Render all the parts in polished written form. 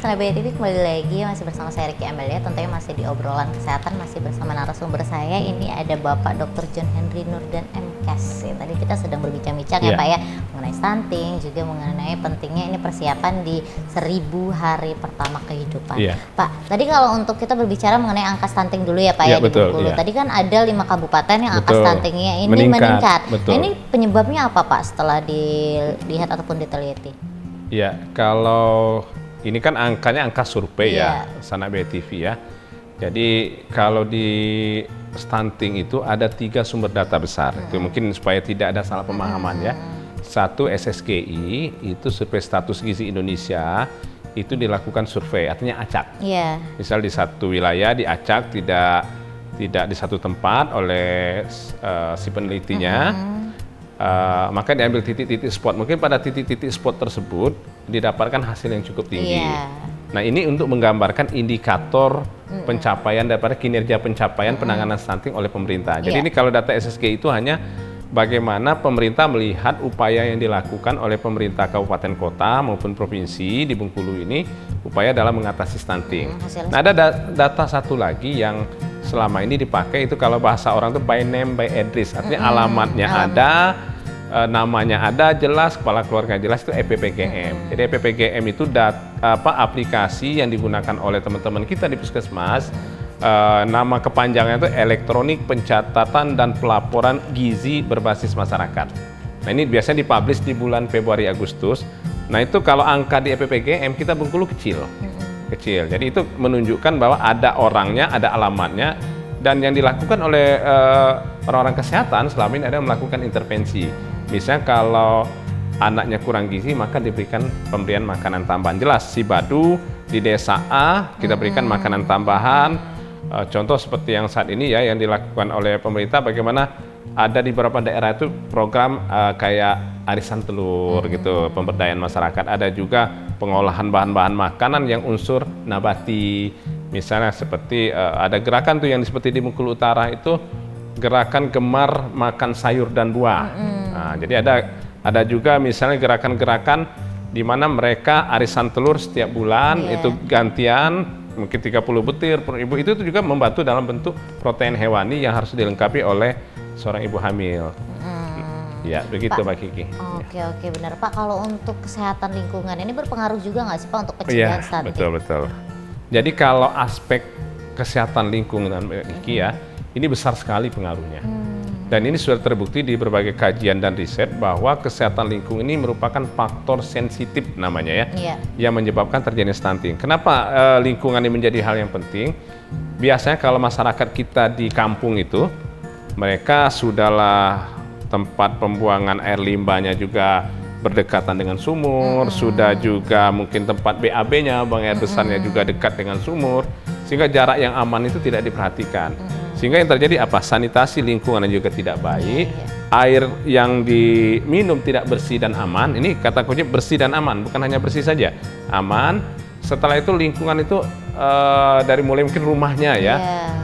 Snapbaby TV kembali lagi masih bersama saya Ricky Amelia, tentunya masih di obrolan kesehatan, masih bersama narasumber saya. Ini ada Bapak Dr. John Henry Nurdan MKes. Tadi kita sedang berbincang-bincang ya Pak ya, mengenai stunting, juga mengenai pentingnya ini persiapan di 1000 hari pertama kehidupan. Pak, tadi kalau untuk kita berbicara mengenai angka stunting dulu ya Pak ya, di Bengkulu. Tadi kan ada 5 kabupaten yang angka stuntingnya ini meningkat. Nah, ini penyebabnya apa Pak setelah dilihat ataupun diteliti? Ya, kalau ini kan angkanya angka survei ya, Snapbaby TV ya. Jadi kalau di stunting itu ada 3 sumber data besar. Itu mungkin supaya tidak ada salah pemahaman ya. Satu, SSGI, itu survei status gizi Indonesia, itu dilakukan survei, artinya acak. Misal di satu wilayah diacak, tidak di satu tempat oleh si penelitinya. Maka diambil titik-titik spot. Mungkin pada titik-titik spot tersebut didapatkan hasil yang cukup tinggi. Nah, ini untuk menggambarkan indikator pencapaian daripada kinerja pencapaian penanganan stunting oleh pemerintah. Jadi ini kalau data SSG itu hanya bagaimana pemerintah melihat upaya yang dilakukan oleh pemerintah kabupaten kota maupun provinsi di Bengkulu ini, upaya dalam mengatasi stunting. Nah, ada data satu lagi yang selama ini dipakai, itu kalau bahasa orang itu by name by address, artinya alamatnya ada, namanya ada jelas, kepala keluarga jelas, itu EPPGM. Jadi EPPGM itu aplikasi yang digunakan oleh teman-teman kita di puskesmas. Nama kepanjangannya itu elektronik pencatatan dan pelaporan gizi berbasis masyarakat. Nah, ini biasanya dipublish di bulan Februari Agustus. Nah, itu kalau angka di EPPGM kita Bengkulu kecil. Jadi itu menunjukkan bahwa ada orangnya, ada alamatnya, dan yang dilakukan oleh orang-orang kesehatan selama ini ada melakukan intervensi. Misalnya kalau anaknya kurang gizi, maka diberikan pemberian makanan tambahan. Jelas, si Badu di desa A kita berikan makanan tambahan. Contoh seperti yang saat ini ya, yang dilakukan oleh pemerintah, bagaimana ada di beberapa daerah itu program kayak arisan telur gitu, pemberdayaan masyarakat. Ada juga pengolahan bahan-bahan makanan yang unsur nabati. Misalnya seperti ada gerakan tuh yang seperti di Bengkulu Utara itu, gerakan gemar makan sayur dan buah. Nah, jadi ada juga misalnya gerakan-gerakan di mana mereka arisan telur setiap bulan, itu gantian, mungkin 30 butir per ibu. Itu juga membantu dalam bentuk protein hewani yang harus dilengkapi oleh seorang ibu hamil. Ya, begitu Mbak Kiki. Oke, benar Pak. Kalau untuk kesehatan lingkungan ini berpengaruh juga nggak sih Pak untuk pencegahan stunting? Betul. Jadi kalau aspek kesehatan lingkungan Mbak Kiki ya, ini besar sekali pengaruhnya. Dan ini sudah terbukti di berbagai kajian dan riset bahwa kesehatan lingkungan ini merupakan faktor sensitif namanya ya, yang menyebabkan terjadinya stunting. Kenapa lingkungan ini menjadi hal yang penting? Biasanya kalau masyarakat kita di kampung itu, mereka sudahlah tempat pembuangan air limbahnya juga berdekatan dengan sumur, sudah juga mungkin tempat BAB-nya, buang air besarnya juga dekat dengan sumur, sehingga jarak yang aman itu tidak diperhatikan. Sehingga yang terjadi apa? Sanitasi lingkungan juga tidak baik, air yang diminum tidak bersih dan aman. Ini kata kunci bersih dan aman, bukan hanya bersih saja, aman. Setelah itu lingkungan itu dari mulai mungkin rumahnya ya,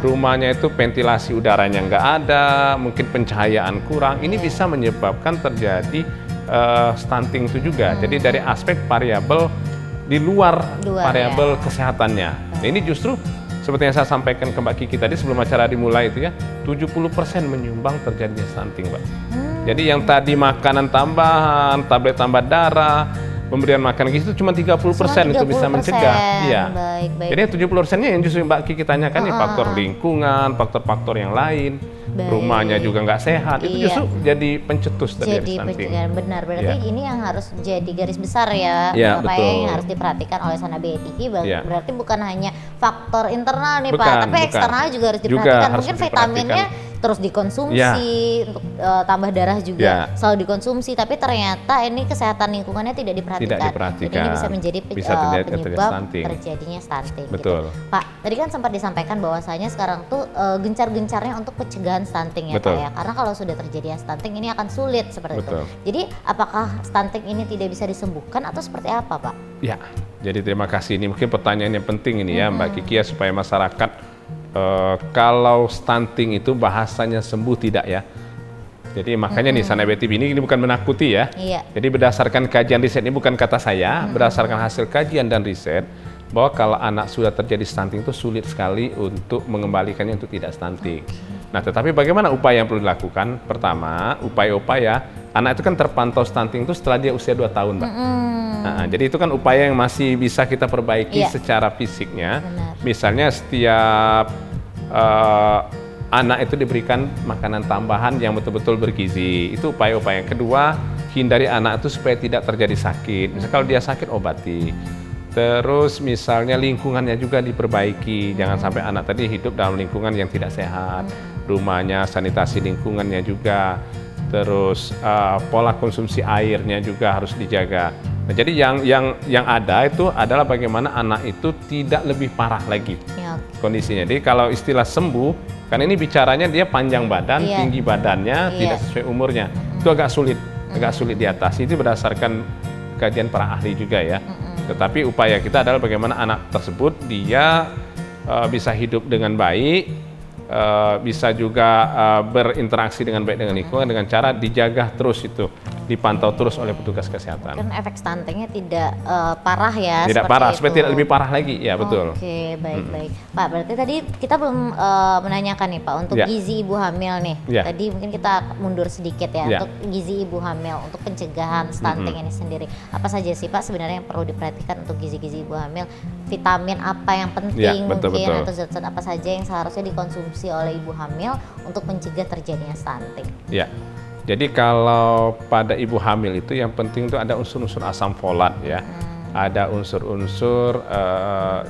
rumahnya itu ventilasi udaranya nggak ada, mungkin pencahayaan kurang. Ini bisa menyebabkan terjadi stunting itu juga. Jadi dari aspek variabel di luar variabel kesehatannya. Nah, ini justru seperti yang saya sampaikan ke Mbak Kiki tadi sebelum acara dimulai itu ya, 70% menyumbang terjadinya stunting, Mbak. Jadi yang tadi makanan tambahan, tablet tambah darah, pemberian makanan gizi itu cuma 30% itu bisa mencegah. Iya. Baik. Jadi 70%-nya yang justru Mbak Kiki tanyakan nih, faktor lingkungan, faktor-faktor yang lain. Rumahnya juga nggak sehat, itu justru jadi pencetus dari stunting. Benar, berarti ini yang harus jadi garis besar ya, Pak, yang harus diperhatikan oleh Snapbaby TV. Berarti bukan hanya faktor internal nih Pak, tapi eksternal juga harus diperhatikan. Mungkin vitaminnya terus dikonsumsi, untuk tambah darah juga selalu dikonsumsi, tapi ternyata ini kesehatan lingkungannya tidak diperhatikan. Jadi ini bisa menjadi penyebab terjadinya stunting. Gitu. Pak, tadi kan sempat disampaikan bahwasanya sekarang tuh gencar-gencarnya untuk pencegahan stunting ya Pak ya, karena kalau sudah terjadi stunting ini akan sulit seperti itu. Jadi apakah stunting ini tidak bisa disembuhkan atau seperti apa Pak? Ya, jadi terima kasih, ini mungkin pertanyaan yang penting ini ya Mbak Kiki ya, supaya masyarakat kalau stunting itu bahasanya sembuh tidak ya. Jadi makanya nih Snapbaby TV ini bukan menakuti ya. Jadi berdasarkan kajian riset, ini bukan kata saya, berdasarkan hasil kajian dan riset, bahwa kalau anak sudah terjadi stunting itu sulit sekali untuk mengembalikannya untuk tidak stunting. Nah, tetapi bagaimana upaya yang perlu dilakukan? Pertama, upaya-upaya anak itu kan terpantau stunting itu setelah dia usia 2 tahun, Mbak. Nah, jadi itu kan upaya yang masih bisa kita perbaiki secara fisiknya. Benar. Misalnya setiap anak itu diberikan makanan tambahan yang betul-betul bergizi. Itu upaya-upaya. Yang kedua, hindari anak itu supaya tidak terjadi sakit. Misalnya kalau dia sakit, obati. Terus misalnya lingkungannya juga diperbaiki. Jangan sampai anak tadi hidup dalam lingkungan yang tidak sehat. Rumahnya, sanitasi lingkungannya juga. Terus pola konsumsi airnya juga harus dijaga. Nah, jadi yang ada itu adalah bagaimana anak itu tidak lebih parah lagi kondisinya. Jadi kalau istilah sembuh, kan ini bicaranya dia panjang badan, tinggi badannya, tidak sesuai umurnya. Itu agak sulit diatasi. Itu berdasarkan kajian para ahli juga ya. Tetapi upaya kita adalah bagaimana anak tersebut dia bisa hidup dengan baik, bisa juga berinteraksi dengan baik dengan lingkungan dengan cara dijaga terus itu, dipantau terus oleh petugas kesehatan. Kan efek stuntingnya tidak parah ya? Tidak parah, supaya tidak lebih parah lagi, ya betul. Oke, baik. Pak, berarti tadi kita belum menanyakan nih Pak, untuk gizi ibu hamil nih. Tadi mungkin kita mundur sedikit ya, untuk gizi ibu hamil, untuk pencegahan stunting ini sendiri. Apa saja sih Pak sebenarnya yang perlu diperhatikan untuk gizi-gizi ibu hamil? Vitamin apa yang penting betul. atau zat-zat apa saja yang seharusnya dikonsumsi oleh ibu hamil untuk mencegah terjadinya stunting? Ya. Jadi kalau pada ibu hamil itu yang penting itu ada unsur-unsur asam folat ya. Ada unsur-unsur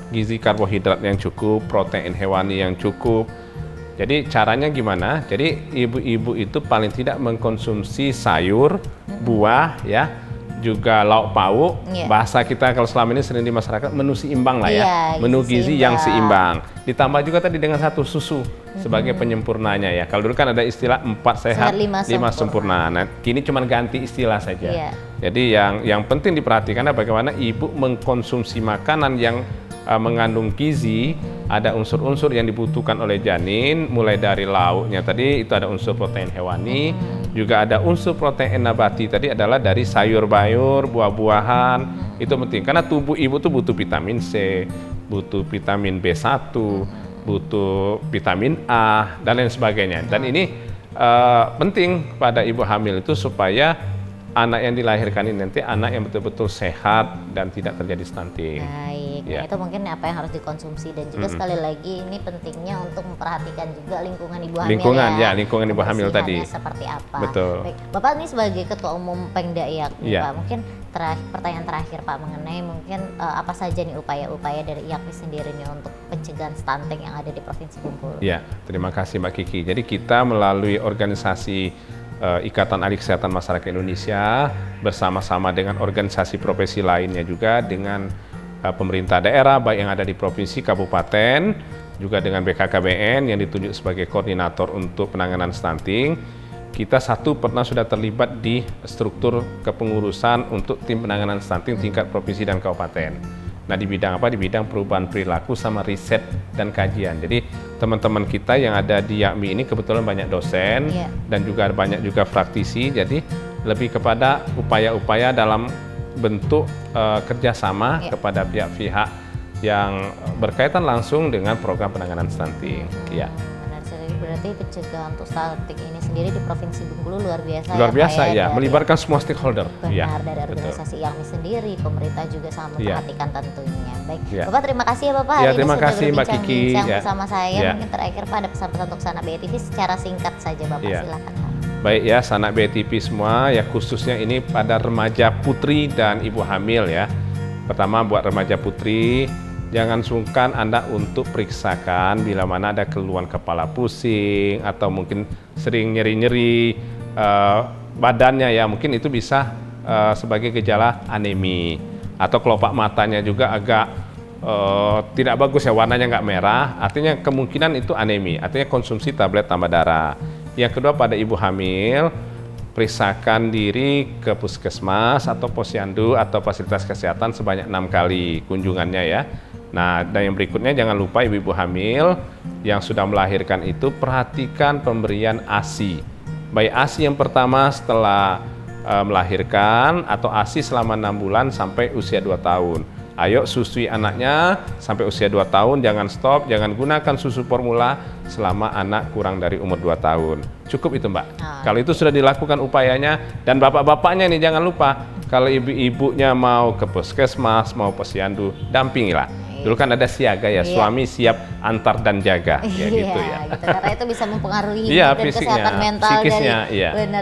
gizi karbohidrat yang cukup, protein hewani yang cukup. Jadi caranya gimana? Jadi ibu-ibu itu paling tidak mengkonsumsi sayur, buah ya, juga lauk pauk. Bahasa kita kalau selama ini sering di masyarakat menu seimbang lah ya. Menu gizi yang seimbang. Ditambah juga tadi dengan 1 susu sebagai penyempurnanya ya. Kalau dulu kan ada istilah 4 sehat, 5 sempurna. Nah, kini cuma ganti istilah saja. Jadi yang penting diperhatikan adalah bagaimana ibu mengkonsumsi makanan yang mengandung gizi, ada unsur-unsur yang dibutuhkan oleh janin, mulai dari lauknya tadi itu ada unsur protein hewani, juga ada unsur protein nabati tadi adalah dari sayur-bayur, buah-buahan. Itu penting karena tubuh ibu tuh butuh vitamin C, butuh vitamin B1, butuh vitamin A dan lain sebagainya. Dan ini penting pada ibu hamil itu supaya anak yang dilahirkan ini nanti anak yang betul-betul sehat dan tidak terjadi stunting. Baik, nah itu mungkin apa yang harus dikonsumsi dan juga sekali lagi ini pentingnya untuk memperhatikan juga lingkungan ibu hamil. Lingkungan ibu hamil tadi. Seperti apa? Betul. Baik, Bapak ini sebagai Ketua Umum Pengda IAKMI, Pak, mungkin pertanyaan terakhir Pak mengenai mungkin apa saja nih upaya-upaya dari IAKMI sendiri nih untuk pencegahan stunting yang ada di Provinsi Bengkulu. Ya, terima kasih Mbak Kiki. Jadi kita melalui organisasi Ikatan Ahli Kesehatan Masyarakat Indonesia bersama-sama dengan organisasi profesi lainnya juga dengan pemerintah daerah baik yang ada di provinsi, kabupaten, juga dengan BKKBN yang ditunjuk sebagai koordinator untuk penanganan stunting. Kita pernah sudah terlibat di struktur kepengurusan untuk tim penanganan stunting tingkat provinsi dan kabupaten. Nah, di bidang apa? Di bidang perubahan perilaku sama riset dan kajian. Jadi teman-teman kita yang ada di IAKMI ini kebetulan banyak dosen dan juga banyak juga praktisi. Jadi lebih kepada upaya-upaya dalam bentuk kerjasama kepada pihak-pihak yang berkaitan langsung dengan program penanganan stunting. Berarti pencegahan untuk stunting ini sendiri di Provinsi Bengkulu luar biasa. Luar biasa ya, melibatkan semua stakeholder. Benar, dari organisasi IAKMI sendiri, pemerintah juga sangat memperhatikan tentunya. Baik, Bapak terima kasih ya Bapak hari ini terima sudah kasih Mbak Kiki bersama saya. Mungkin terakhir Pak ada pesan-pesan untuk Sanak BTV secara singkat saja Bapak, silakan Pak. Baik ya, Sanak BTV semua ya, khususnya ini pada remaja putri dan ibu hamil ya. Pertama buat remaja putri, jangan sungkan Anda untuk periksakan bila mana ada keluhan kepala pusing atau mungkin sering nyeri-nyeri badannya ya, mungkin itu bisa sebagai gejala anemi atau kelopak matanya juga agak tidak bagus ya, warnanya nggak merah, artinya kemungkinan itu anemi, artinya konsumsi tablet tambah darah. Yang kedua pada ibu hamil, periksakan diri ke puskesmas atau posyandu atau fasilitas kesehatan sebanyak 6 kali kunjungannya ya. Nah, dan yang berikutnya jangan lupa ibu-ibu hamil yang sudah melahirkan itu perhatikan pemberian ASI. Baik ASI yang pertama setelah melahirkan atau ASI selama 6 bulan sampai usia 2 tahun. Ayo susui anaknya sampai usia 2 tahun, jangan stop, jangan gunakan susu formula selama anak kurang dari umur 2 tahun. Cukup itu Mbak. Kalau itu sudah dilakukan upayanya, dan bapak-bapaknya nih jangan lupa, kalau ibu-ibunya mau ke puskesmas, mau posyandu, dampingilah. Dulu kan ada siaga ya, suami siap antar dan jaga, ya gitu ya. Gitu. Karena itu bisa mempengaruhi hidup dan kesehatan mental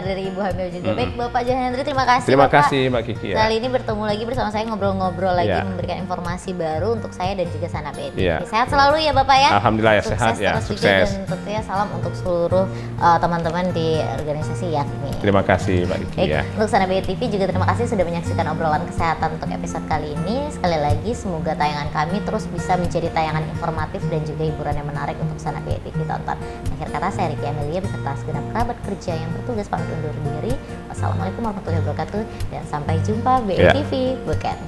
dari ibu hamil juga. Baik Bapak Johan Hendry, terima kasih. Terima kasih Mbak Kiki. Kali ini bertemu lagi bersama saya, ngobrol-ngobrol lagi, memberikan informasi baru untuk saya dan juga Sanab ETV. Sehat selalu ya Bapak ya. Alhamdulillah ya, sehat ya, sukses. Dan tentunya salam untuk seluruh teman-teman di organisasi YAKMI. Terima kasih Mbak Kiki ya. Untuk Sanab ETV juga terima kasih sudah menyaksikan obrolan kesehatan untuk episode kali ini. Sekali lagi semoga tayangan kami terus bisa menjadi tayangan informatif dan juga hiburan yang menarik untuk Sanab ETV tonton. Akhir kata saya Ricky Amelia beserta segenap kerabat kerja yang bertugas pamit undur diri. Wassalamualaikum warahmatullahi wabarakatuh dan sampai jumpa BETV Weekend.